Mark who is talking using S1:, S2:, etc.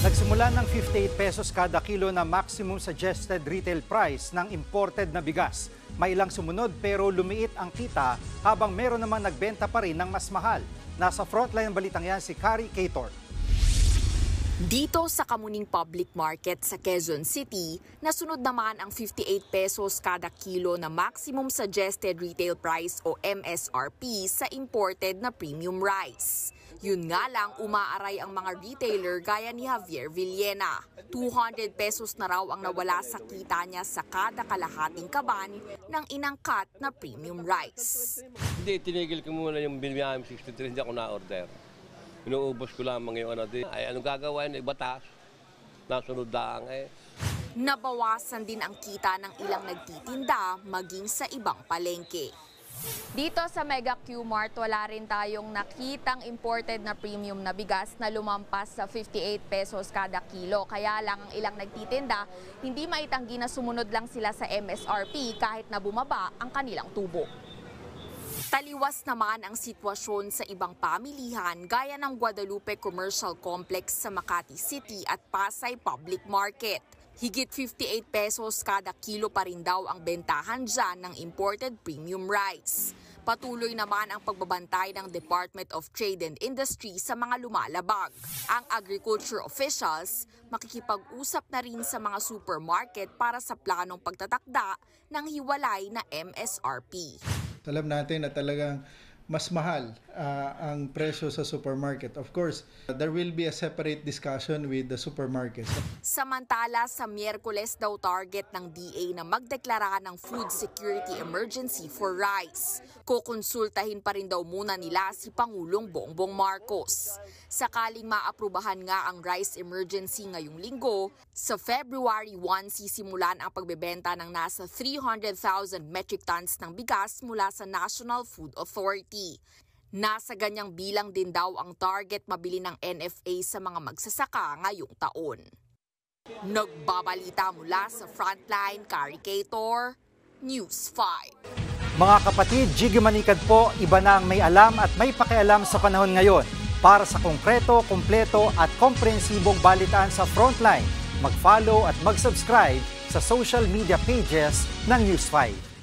S1: Nagsimula ng 58 pesos kada kilo na maximum suggested retail price ng imported na bigas. May ilang sumunod pero lumiit ang kita habang meron namang nagbenta pa rin ng mas mahal. Nasa frontline ng balitang yan si Kari Cator.
S2: Dito sa Kamuning Public Market sa Quezon City, nasunod naman ang 58 pesos kada kilo na maximum suggested retail price o MSRP sa imported na premium rice. Yun nga lang, umaaray ang mga retailer gaya ni Javier Villena. 200 pesos na raw ang nawala sa kita niya sa kada kalahating kaban ng inangkat na premium rice.
S3: Hindi, tinigil ko muna yung BMM 63, hindi ako na-order. Inuubos ko lamang yung ay anong gagawin, batas, nasunod daang
S2: Nabawasan din ang kita ng ilang nagtitinda maging sa ibang palengke.
S4: Dito sa Mega Q-Mart, wala rin tayong nakitang imported na premium na bigas na lumampas sa 58 pesos kada kilo. Kaya lang ang ilang nagtitinda, hindi maitanggi na sumunod lang sila sa MSRP kahit na bumaba ang kanilang tubo.
S2: Taliwas naman ang sitwasyon sa ibang pamilihan gaya ng Guadalupe Commercial Complex sa Makati City at Pasay Public Market. Higit 58 pesos kada kilo pa rin daw ang bentahan dyan ng imported premium rice. Patuloy naman ang pagbabantay ng Department of Trade and Industry sa mga lumalabag. Ang agriculture officials makikipag-usap na rin sa mga supermarket para sa planong pagtatakda ng hiwalay na MSRP.
S5: Alam natin na talagang mas mahal ang presyo sa supermarket. Of course, there will be a separate discussion with the supermarkets.
S2: Samantala, sa Miyerkules daw target ng DA na magdeklara ng food security emergency for rice. Kukonsultahin pa rin daw muna nila si Pangulong Bongbong Marcos. Sakaling maaprubahan nga ang rice emergency ngayong linggo, sa February 1 sisimulan ang pagbebenta ng nasa 300,000 metric tons ng bigas mula sa National Food Authority. Nasa ganyang bilang din daw ang target mabili ng NFA sa mga magsasaka ngayong taon. Nagbabalita mula sa Frontline, Kari Cator, News 5.
S1: Mga kapatid, Jiggy Manikad po, iba na ang may alam at may pakialam sa panahon ngayon. Para sa konkreto, kumpleto at komprehensibong balitaan sa Frontline, mag-follow at mag-subscribe sa social media pages ng News 5.